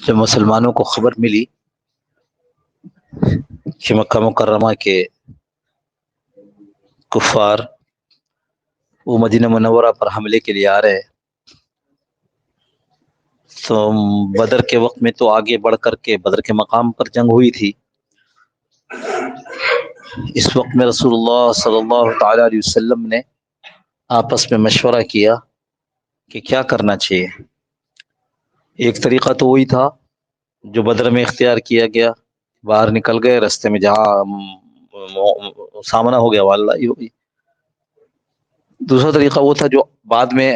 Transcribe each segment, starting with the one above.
جب مسلمانوں کو خبر ملی کہ مکہ مکرمہ کے کفار وہ مدینہ منورہ پر حملے کے لیے آ رہے، تو بدر کے وقت میں تو آگے بڑھ کر کے بدر کے مقام پر جنگ ہوئی تھی۔ اس وقت میں رسول اللہ صلی اللہ تعالی علیہ وسلم نے آپس میں مشورہ کیا کہ کیا کرنا چاہیے۔ ایک طریقہ تو وہی تھا جو بدر میں اختیار کیا گیا، باہر نکل گئے، رستے میں جہاں سامنا ہو گیا واللہ ہی ہوئی۔ دوسرا طریقہ وہ تھا جو بعد میں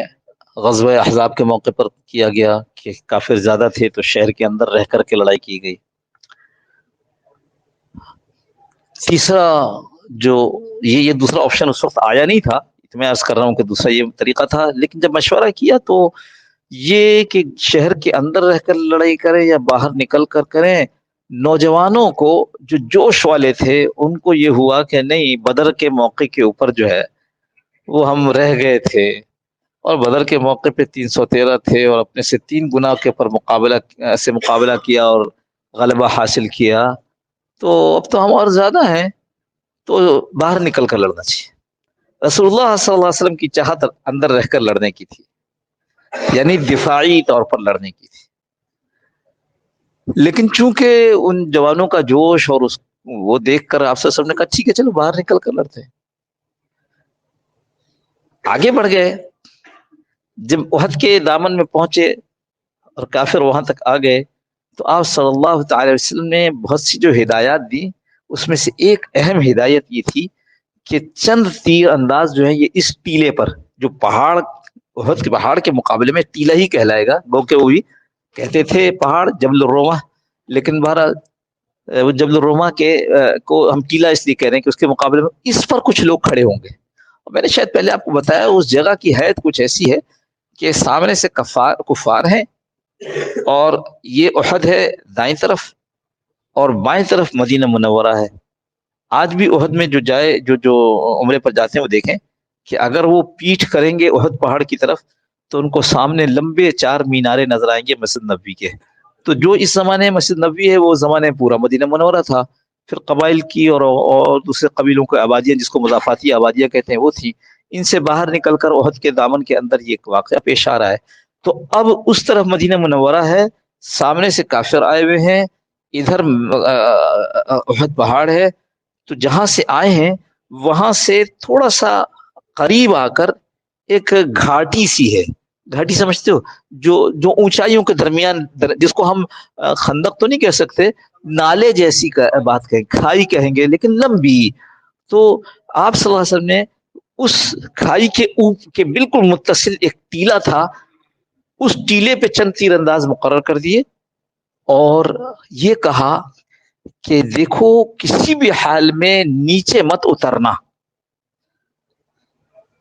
غزوہ احزاب کے موقع پر کیا گیا کہ کافر زیادہ تھے تو شہر کے اندر رہ کر کے لڑائی کی گئی۔ تیسرا جو یہ دوسرا آپشن اس وقت آیا نہیں تھا، میں عرض کر رہا ہوں کہ دوسرا یہ طریقہ تھا، لیکن جب مشورہ کیا تو یہ کہ شہر کے اندر رہ کر لڑائی کریں یا باہر نکل کر کریں، نوجوانوں کو جو جوش والے تھے ان کو یہ ہوا کہ نہیں، بدر کے موقع کے اوپر جو ہے وہ ہم رہ گئے تھے اور بدر کے موقع پہ 313 تھے اور اپنے سے 3 گنا کے پر مقابلہ کیا اور غلبہ حاصل کیا، تو اب تو ہم اور زیادہ ہیں، تو باہر نکل کر لڑنا چاہیے۔ رسول اللہ صلی اللہ علیہ وسلم کی چاہت اندر رہ کر لڑنے کی تھی، یعنی دفاعی طور پر لڑنے کی تھی، لیکن چونکہ ان جوانوں کا جوش اور وہ دیکھ کر آپ سب نے کہا ٹھیک ہے چلو باہر نکل کر لڑتے ہیں، آگے بڑھ گئے۔ جب احد کے دامن میں پہنچے اور کافر وہاں تک آ گئے تو آپ صلی اللہ تعالی وسلم نے بہت سی جو ہدایات دی، اس میں سے ایک اہم ہدایت یہ تھی کہ چند تیر انداز جو ہے یہ اس ٹیلے پر، جو پہاڑ احد کے پہاڑ کے مقابلے میں ٹیلا ہی کہلائے گا، گو کہ وہ بھی کہتے تھے پہاڑ جبل الروما، لیکن بہرحال وہ جبل الروما کے کو ہم ٹیلا اس لیے کہہ رہے ہیں کہ اس کے مقابلے میں اس پر کچھ لوگ کھڑے ہوں گے۔ اور میں نے شاید پہلے آپ کو بتایا اس جگہ کی حیت کچھ ایسی ہے کہ سامنے سے کفار ہیں اور یہ احد ہے دائیں طرف اور بائیں طرف مدینہ منورہ ہے۔ آج بھی احد میں جو عمرے پر جاتے ہیں وہ دیکھیں کہ اگر وہ پیٹھ کریں گے احد پہاڑ کی طرف تو ان کو سامنے لمبے 4 مینارے نظر آئیں گے مسجد نبوی کے۔ تو جو اس زمانے مسجد نبوی ہے وہ زمانے پورا مدینہ منورہ تھا، پھر قبائل کی اور دوسرے قبیلوں کی آبادیاں جس کو مضافاتی آبادیاں کہتے ہیں وہ تھی، ان سے باہر نکل کر احد کے دامن کے اندر یہ واقعہ پیش آ رہا ہے۔ تو اب اس طرف مدینہ منورہ ہے، سامنے سے کافر آئے ہوئے ہیں، ادھر احد پہاڑ ہے، تو جہاں سے آئے ہیں وہاں سے تھوڑا سا قریب آ کر ایک گھاٹی سی ہے، گھاٹی سمجھتے ہو، جو اونچائیوں کے درمیان، جس کو ہم خندق تو نہیں کہہ سکتے، نالے جیسی بات کہیں، کھائی کہیں گے لیکن لمبی۔ تو آپ صلی اللہ علیہ وسلم نے اس کھائی کے بالکل متصل ایک ٹیلا تھا، اس ٹیلے پہ چند تیر انداز مقرر کر دیے اور یہ کہا کہ دیکھو کسی بھی حال میں نیچے مت اترنا۔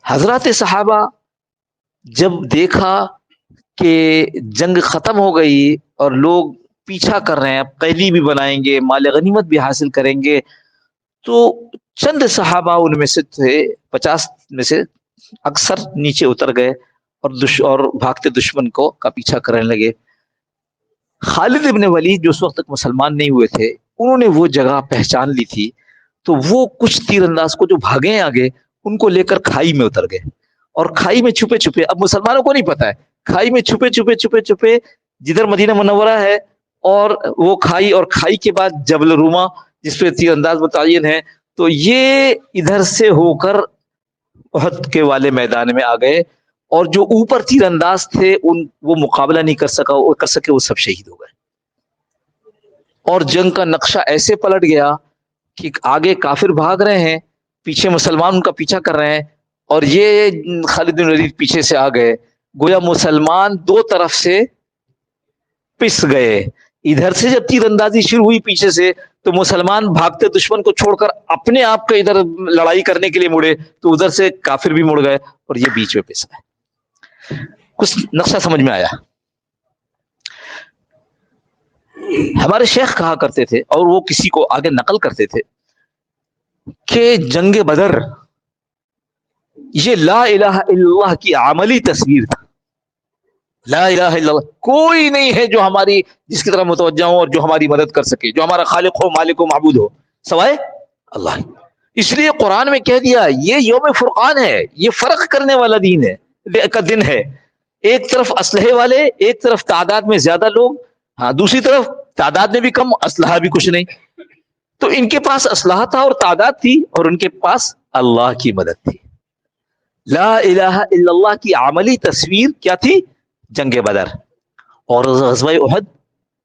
حضرات صحابہ جب دیکھا کہ جنگ ختم ہو گئی اور لوگ پیچھا کر رہے ہیں، اب قیدی بھی بنائیں گے، مال غنیمت بھی حاصل کریں گے، تو چند صحابہ ان میں سے تھے 50 میں سے، اکثر نیچے اتر گئے اور بھاگتے دشمن کا پیچھا کرنے لگے۔ خالد ابن ولید جو اس وقت تک مسلمان نہیں ہوئے تھے، انہوں نے وہ جگہ پہچان لی تھی، تو وہ کچھ تیر انداز کو جو بھاگے آگے ان کو لے کر کھائی میں اتر گئے، اور کھائی میں چھپے چھپے، اب مسلمانوں کو نہیں پتا ہے، کھائی میں چھپے جدھر مدینہ منورہ ہے اور وہ کھائی، اور کھائی کے بعد جبل روما جس پہ تیر انداز متعین ہے، تو یہ ادھر سے ہو کر احد کے والے میدان میں آ گئے، اور جو اوپر تیر انداز تھے وہ مقابلہ نہیں کر سکے، وہ سب شہید ہو گئے۔ اور جنگ کا نقشہ ایسے پلٹ گیا کہ آگے کافر بھاگ رہے ہیں، پیچھے مسلمان ان کا پیچھا کر رہے ہیں، اور یہ خالد بن ولید پیچھے سے آ گئے، گویا مسلمان دو طرف سے پس گئے۔ ادھر سے جب تیر اندازی شروع ہوئی پیچھے سے، تو مسلمان بھاگتے دشمن کو چھوڑ کر اپنے آپ کو ادھر لڑائی کرنے کے لیے مڑے، تو ادھر سے کافر بھی مڑ گئے اور یہ بیچ میں پس گئے۔ کچھ نقشہ سمجھ میں آیا؟ ہمارے شیخ کہا کرتے تھے اور وہ کسی کو آگے نقل کرتے تھے کہ جنگ بدر یہ لا الہ الا اللہ کی عملی تصویر تھا. لا الہ الا اللہ, کوئی نہیں ہے جو ہماری جس کی طرف متوجہ ہو اور جو ہماری مدد کر سکے, جو ہمارا خالق ہو, مالک ہو, معبود ہو, سوائے اللہ. اس لیے قرآن میں کہہ دیا یہ یوم فرقان ہے, یہ فرق کرنے والا دین ہے کا دن ہے. ایک طرف اسلحے والے, ایک طرف تعداد میں زیادہ لوگ, ہاں دوسری طرف تعداد میں بھی کم, اسلحہ بھی کچھ نہیں. تو ان کے پاس اسلحہ تھا اور تعداد تھی, اور ان کے پاس اللہ کی مدد تھی. لا الہ الا اللہ کی عملی تصویر کیا تھی؟ جنگ بدر. اور غزوہ احد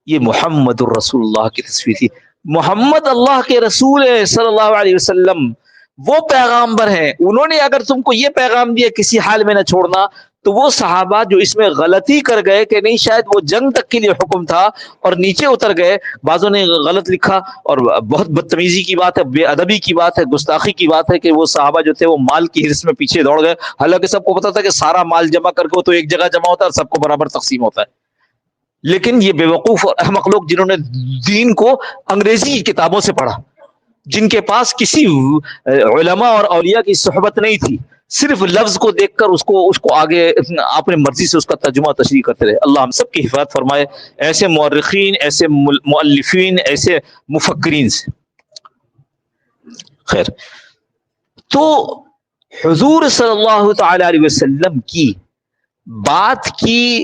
یہ محمد الرسول اللہ کی تصویر تھی. محمد اللہ کے رسول ہے صلی اللہ علیہ وسلم, وہ پیغامبر ہیں. انہوں نے اگر تم کو یہ پیغام دیا کسی حال میں نہ چھوڑنا, تو وہ صحابہ جو اس میں غلطی کر گئے کہ نہیں شاید وہ جنگ تک کے لیے حکم تھا اور نیچے اتر گئے, بعضوں نے غلط لکھا, اور بہت بدتمیزی کی بات ہے, بے ادبی کی بات ہے, گستاخی کی بات ہے کہ وہ صحابہ جو تھے وہ مال کی حرص میں پیچھے دوڑ گئے, حالانکہ سب کو پتا تھا کہ سارا مال جمع کر کے تو ایک جگہ جمع ہوتا ہے اور سب کو برابر تقسیم ہوتا ہے. لیکن یہ بے وقوف اور احمق لوگ جنہوں نے دین کو انگریزی کی کتابوں سے پڑھا, جن کے پاس کسی علماء اور اولیاء کی صحبت نہیں تھی, صرف لفظ کو دیکھ کر اس کو آگے اپنے مرضی سے اس کا ترجمہ تشریح کرتے رہے. اللہ ہم سب کی حفاظت فرمائے ایسے مورخین, ایسے مؤلفین, ایسے مفکرین سے. خیر, تو حضور صلی اللہ تعالی علیہ وسلم کی بات کی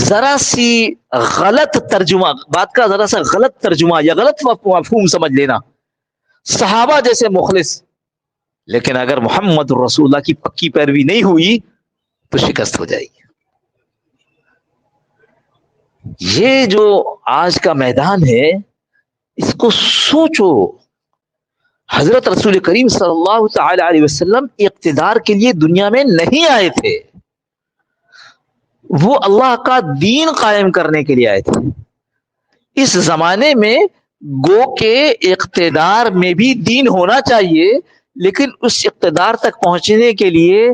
ذرا سی غلط ترجمہ, بات کا ذرا سا غلط ترجمہ یا غلط مفہوم سمجھ لینا, صحابہ جیسے مخلص, لیکن اگر محمد رسول اللہ کی پکی پیروی نہیں ہوئی تو شکست ہو جائے گی. یہ جو آج کا میدان ہے اس کو سوچو. حضرت رسول کریم صلی اللہ تعالی علیہ وسلم اقتدار کے لیے دنیا میں نہیں آئے تھے, وہ اللہ کا دین قائم کرنے کے لیے آئے تھے. اس زمانے میں گو کے اقتدار میں بھی دین ہونا چاہیے, لیکن اس اقتدار تک پہنچنے کے لیے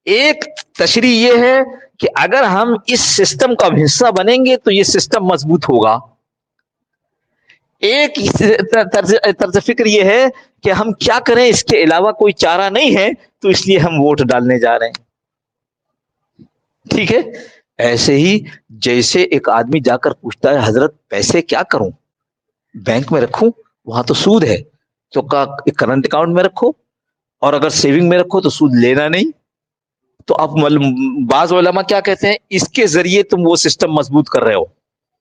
ایک تشریح یہ ہے کہ اگر ہم اس سسٹم کا حصہ بنیں گے تو یہ سسٹم مضبوط ہوگا. ایک طرز فکر یہ ہے کہ ہم کیا کریں, اس کے علاوہ کوئی چارہ نہیں ہے, تو اس لیے ہم ووٹ ڈالنے جا رہے ہیں. ٹھیک ہے, ایسے ہی جیسے ایک آدمی جا کر پوچھتا ہے حضرت پیسے کیا کروں, بینک میں رکھوں, وہاں تو سود ہے, تو کرنٹ اکاؤنٹ میں رکھو, اور اگر سیونگ میں رکھو تو سود لینا نہیں. تو اب بعض علماء کیا کہتے ہیں, اس کے ذریعے تم وہ سسٹم مضبوط کر رہے ہو,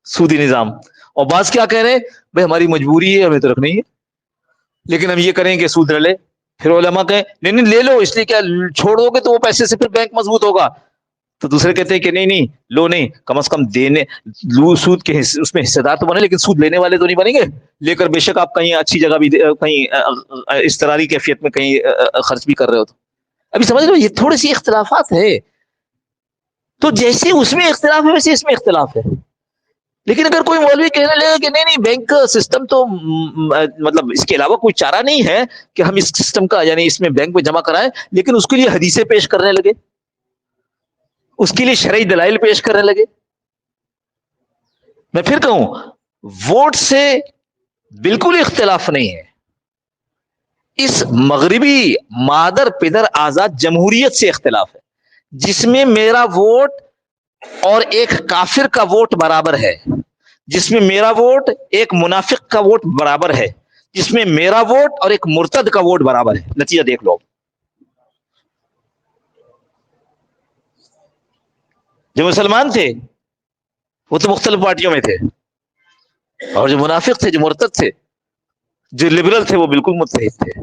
سودی نظام. اور بعض کیا کہہ رہے ہیں, بھائی ہماری مجبوری ہے, ہمیں تو رکھنی ہے, لیکن ہم یہ کریں کہ سود لے. پھر علماء کہیں نہیں نہیں لے لو, اس لیے کیا چھوڑ دو گے تو وہ پیسے سے پھر بینک مضبوط ہوگا. تو دوسرے کہتے ہیں کہ نہیں نہیں لو نہیں, کم از کم دینے سود کے اس میں حصے دار تو بنے, لیکن سود لینے والے تو نہیں بنیں گے. لے کر بے شک آپ کہیں اچھی جگہ بھی کہیں اضطراری کیفیت میں کہیں خرچ بھی کر رہے ہو. تو ابھی سمجھ لو یہ تھوڑی سی اختلافات ہے. تو جیسے اس میں اختلاف ہے ویسے اس میں اختلاف ہے. لیکن اگر کوئی مولوی کہنے لگے کہ نہیں نہیں بینک سسٹم تو مطلب اس کے علاوہ کوئی چارہ نہیں ہے کہ ہم اس سسٹم کا یعنی اس میں بینک میں جمع کرائیں, لیکن اس کے لیے حدیثیں پیش کرنے لگے, اس کے لیے شرعی دلائل پیش کرنے لگے, میں پھر کہوں ووٹ سے بالکل اختلاف نہیں ہے. اس مغربی مادر پدر آزاد جمہوریت سے اختلاف ہے, جس میں میرا ووٹ اور ایک کافر کا ووٹ برابر ہے, جس میں میرا ووٹ ایک منافق کا ووٹ برابر ہے, جس میں میرا ووٹ اور ایک مرتد کا ووٹ برابر ہے. نتیجہ دیکھ لو, جو مسلمان تھے وہ تو مختلف پارٹیوں میں تھے, اور جو منافق تھے, جو مرتد تھے, جو لبرل تھے, وہ بالکل متحد تھے.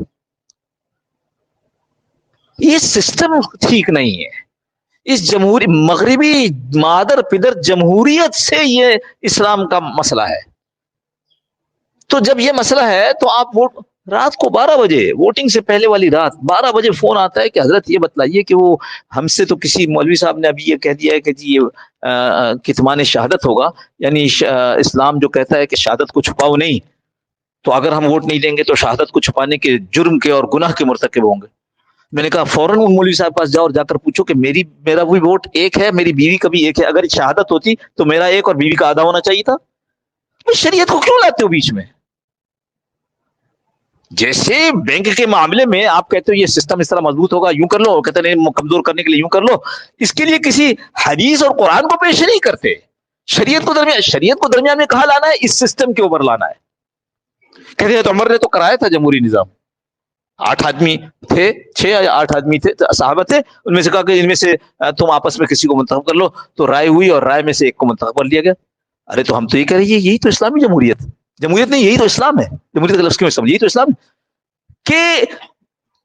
یہ سسٹم ٹھیک نہیں ہے. اس جمہوری مغربی مادر پدر جمہوریت سے یہ اسلام کا مسئلہ ہے. تو جب یہ مسئلہ ہے تو آپ ووٹ رات کو 12 بجے ووٹنگ سے پہلے والی رات 12 بجے فون آتا ہے کہ حضرت یہ بتلائیے کہ وہ ہم سے تو کسی مولوی صاحب نے ابھی یہ کہہ دیا ہے کہ جی یہ کتمان شہادت ہوگا, یعنی اسلام جو کہتا ہے کہ شہادت کو چھپاؤ نہیں, تو اگر ہم ووٹ نہیں دیں گے تو شہادت کو چھپانے کے جرم کے اور گناہ کے مرتکب ہوں گے. میں نے کہا فوراً مولوی صاحب پاس جاؤ اور جا کر پوچھو کہ میرا وہی ووٹ ایک ہے, میری بیوی کا بھی ایک ہے, اگر شہادت ہوتی تو میرا ایک اور بیوی کا آدھا ہونا چاہیے تھا. شریعت کو کیوں لاتے ہو بیچ میں؟ جیسے بینک کے معاملے میں آپ کہتے ہو یہ سسٹم اس طرح مضبوط ہوگا، یوں کر لو، اور کہتے ہیں نہیں کمزور کرنے کے لیے یوں کر لو، اس کے لیے کسی حدیث اور قرآن کو پیش نہیں کرتے، شریعت کو درمیان میں کہاں لانا ہے؟ اس سسٹم کے اوپر لانا ہے۔ کہتے ہیں تو عمر نے تو کرایا تھا جمہوری نظام، 8 آدمی تھے، 6 یا 8 آدمی تھے صحابہ تھے، ان میں سے کہا کہ ان میں سے تم آپس میں کسی کو منتخب کر لو، تو رائے ہوئی اور رائے میں سے ایک کو منتخب کر لیا گیا۔ ارے تو ہم تو یہ کہہ رہے ہیں یہی تو اسلامی جمہوریت نہیں، یہی تو اسلام ہے۔ جمہوریت کا لفظ کیوں سمجھ، یہی تو اسلام ہے کہ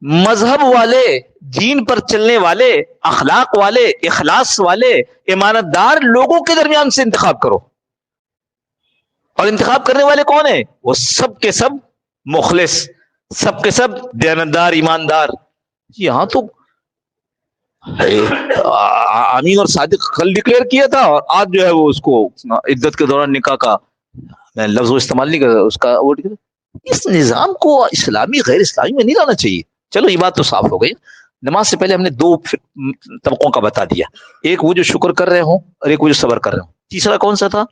مذہب والے، دین پر چلنے والے، اخلاق والے، اخلاص والے، امانت دار لوگوں کے درمیان سے انتخاب کرو، اور انتخاب کرنے والے کون ہیں؟ وہ سب کے سب مخلص، سب کے سب دیانتدار، ایماندار۔ یہاں تو امین اور صادق کل ڈکلیئر کیا تھا، اور آج جو ہے وہ اس کو عدت کے دوران نکاح کا، میں لفظ استعمال نہیں کر رہا، اس کا وہ اس نظام کو اسلامی غیر اسلامی میں نہیں لانا چاہیے۔ چلو یہ بات تو صاف ہو گئی۔ نماز سے پہلے ہم نے 2 طبقوں کا بتا دیا، ایک وہ جو شکر کر رہے ہوں اور ایک وہ جو صبر کر رہے ہوں۔ تیسرا کون سا تھا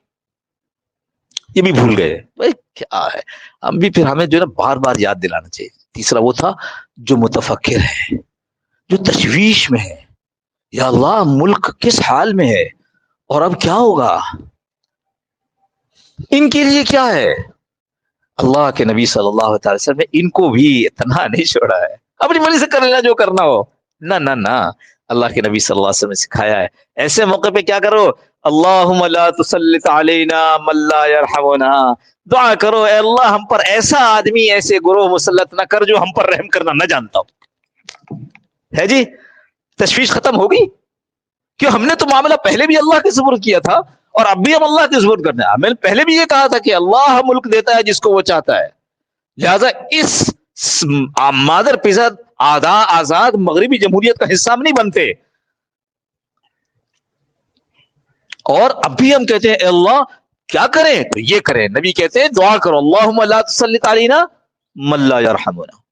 یہ بھی بھول گئے بھائی، کیا ہے ہم بھی، پھر ہمیں جو ہے نا بار بار یاد دلانا چاہیے۔ تیسرا وہ تھا جو متفکر ہے، جو تشویش میں ہے، یا اللہ ملک کس حال میں ہے اور اب کیا ہوگا، ان کے لیے کیا ہے؟ اللہ کے نبی صلی اللہ تعالی وسلم نے ان کو بھی تنہا نہیں چھوڑا ہے، اپنی مرضی سے کر لینا جو کرنا ہو، نہ اللہ کے نبی صلی اللہ علیہ وسلم نے سکھایا ہے ایسے موقع پہ کیا کرو، اللہم لا تسلط علینا من لا یرحمنا، دعا کرو اے اللہ ہم پر ایسا آدمی، ایسے گروہ مسلط نہ کر جو ہم پر رحم کرنا نہ جانتا ہو۔ ہے جی، تشویش ختم ہوگی، کیوں ہم نے تو معاملہ پہلے بھی اللہ کے سپرد کیا تھا اور اب بھی ہم اللہ کے سپرد کرنا ہے۔ میں نے پہلے بھی یہ کہا تھا کہ اللہ ملک دیتا ہے جس کو وہ چاہتا ہے، لہذا اس مادر پزد آزاد مغربی جمہوریت کا حصہ ہم نہیں بنتے۔ اور اب بھی ہم کہتے ہیں اے اللہ کیا کریں تو یہ کریں، نبی کہتے ہیں دعا کرو اللہم لا تسلط علینا من لا یرحمنا۔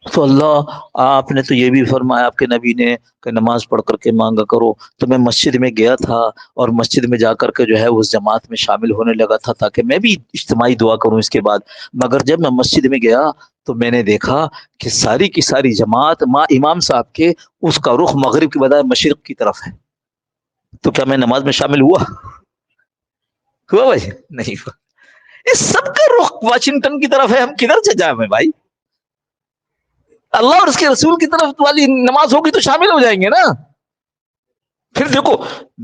تو اللہ آپ نے تو یہ بھی فرمایا آپ کے نبی نے کہ نماز پڑھ کر کے مانگا کرو، تو میں مسجد میں گیا تھا اور مسجد میں جا کر کے جو ہے اس جماعت میں شامل ہونے لگا تھا تاکہ میں بھی اجتماعی دعا کروں اس کے بعد، مگر جب میں مسجد میں گیا تو میں نے دیکھا کہ ساری کی ساری جماعت ماں امام صاحب کے اس کا رخ مغرب کی بجائے مشرق کی طرف ہے، تو کیا میں نماز میں شامل ہوا بھائی؟ نہیں ہوا۔ اس سب کا رخ واشنگٹن کی طرف ہے، ہم کدھر سے جائیں بھائی؟ اللہ اور اس کے رسول کی طرف والی نماز ہوگی تو شامل ہو جائیں گے نا۔ پھر دیکھو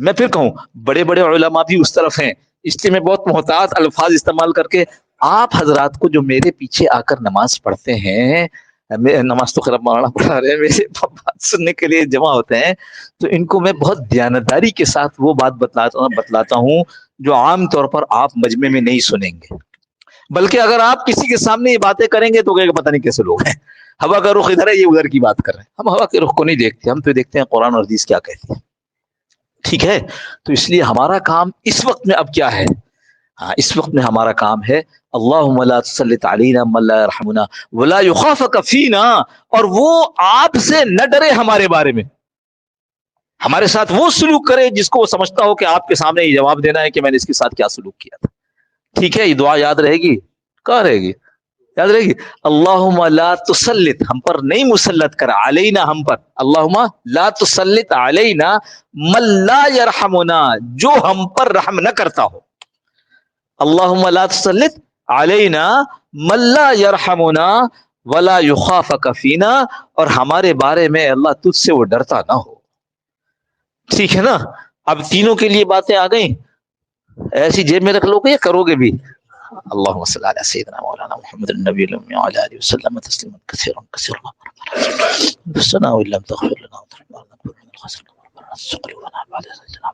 میں پھر کہوں بڑے بڑے علماء بھی اس طرف ہیں، اس لیے میں بہت محتاط الفاظ استعمال کر کے آپ حضرات کو جو میرے پیچھے آ کر نماز پڑھتے ہیں، نماز تو خراب مولانا پڑھا رہے ہیں، میرے بات سننے کے لیے جمع ہوتے ہیں، تو ان کو میں بہت دیانتداری کے ساتھ وہ بات بتلاتا ہوں جو عام طور پر آپ مجمع میں نہیں سنیں گے، بلکہ اگر آپ کسی کے سامنے یہ باتیں کریں گے تو پتہ نہیں کیسے لوگ ہیں، ہوا کا رخ ادھر ہے یہ ادھر کی بات کر رہے ہیں۔ ہم ہوا کے رخ کو نہیں دیکھتے، ہم تو دیکھتے ہیں قرآن اور حدیث کیا کہتی ہے، ٹھیک ہے؟ تو اس لیے ہمارا کام اس وقت میں اب کیا ہے؟ اس وقت میں ہمارا کام ہے اللہم لا تسلط علینا من لا یرحمنا ولا یخافک فینا، اور وہ آپ سے نہ ڈرے ہمارے بارے میں، ہمارے ساتھ وہ سلوک کرے جس کو وہ سمجھتا ہو کہ آپ کے سامنے یہ جواب دینا ہے کہ میں نے اس کے ساتھ کیا سلوک کیا تھا۔ ٹھیک ہے، یہ دعا یاد رہے گی؟ کہاں رہے گی؟ یاد رہے گی، اللہم لا تسلط، ہم پر نہیں مسلط کر، علینا ہم پر، اللہم لا تسلط علینا من لا یرحمنا، جو ہم پر رحم نہ کرتا ہو، اللہم لا تسلط علینا من لا یرحمنا ولا یخافک فینا، اور ہمارے بارے میں اللہ تجھ سے وہ ڈرتا نہ ہو۔ ٹھیک ہے نا؟ اب تینوں کے لیے باتیں آ گئیں، ایسی جیب میں رکھ لو گے یا کرو گے بھی؟ اللهم صل على سيدنا مولانا محمد النبي الأمي وعلى آله وسلم تسليما كثيرا كثيرا بسنا وإن لم تغفر لنا وترحمنا لنكون من الخاسرين ربنا قلوبنا بعد إذ هديتنا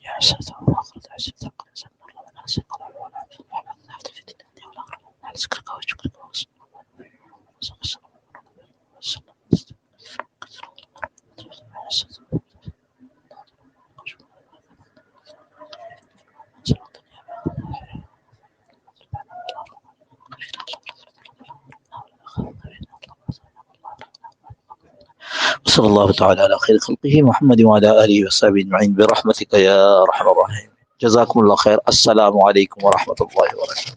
يا ساتر وآخرة عزة قل سنة الله من أحسن قضاء ولا عبد في الدنيا والآخرة على ذكرك وشكرك صلی اللہ تعالی علی خیر خلقہ محمد وعلی آلہ وصحبہ اجمعین برحمتک یا ارحم الراحمین۔ جزاکم اللہ خیر، السلام علیکم ورحمۃ اللہ وبرکاتہ۔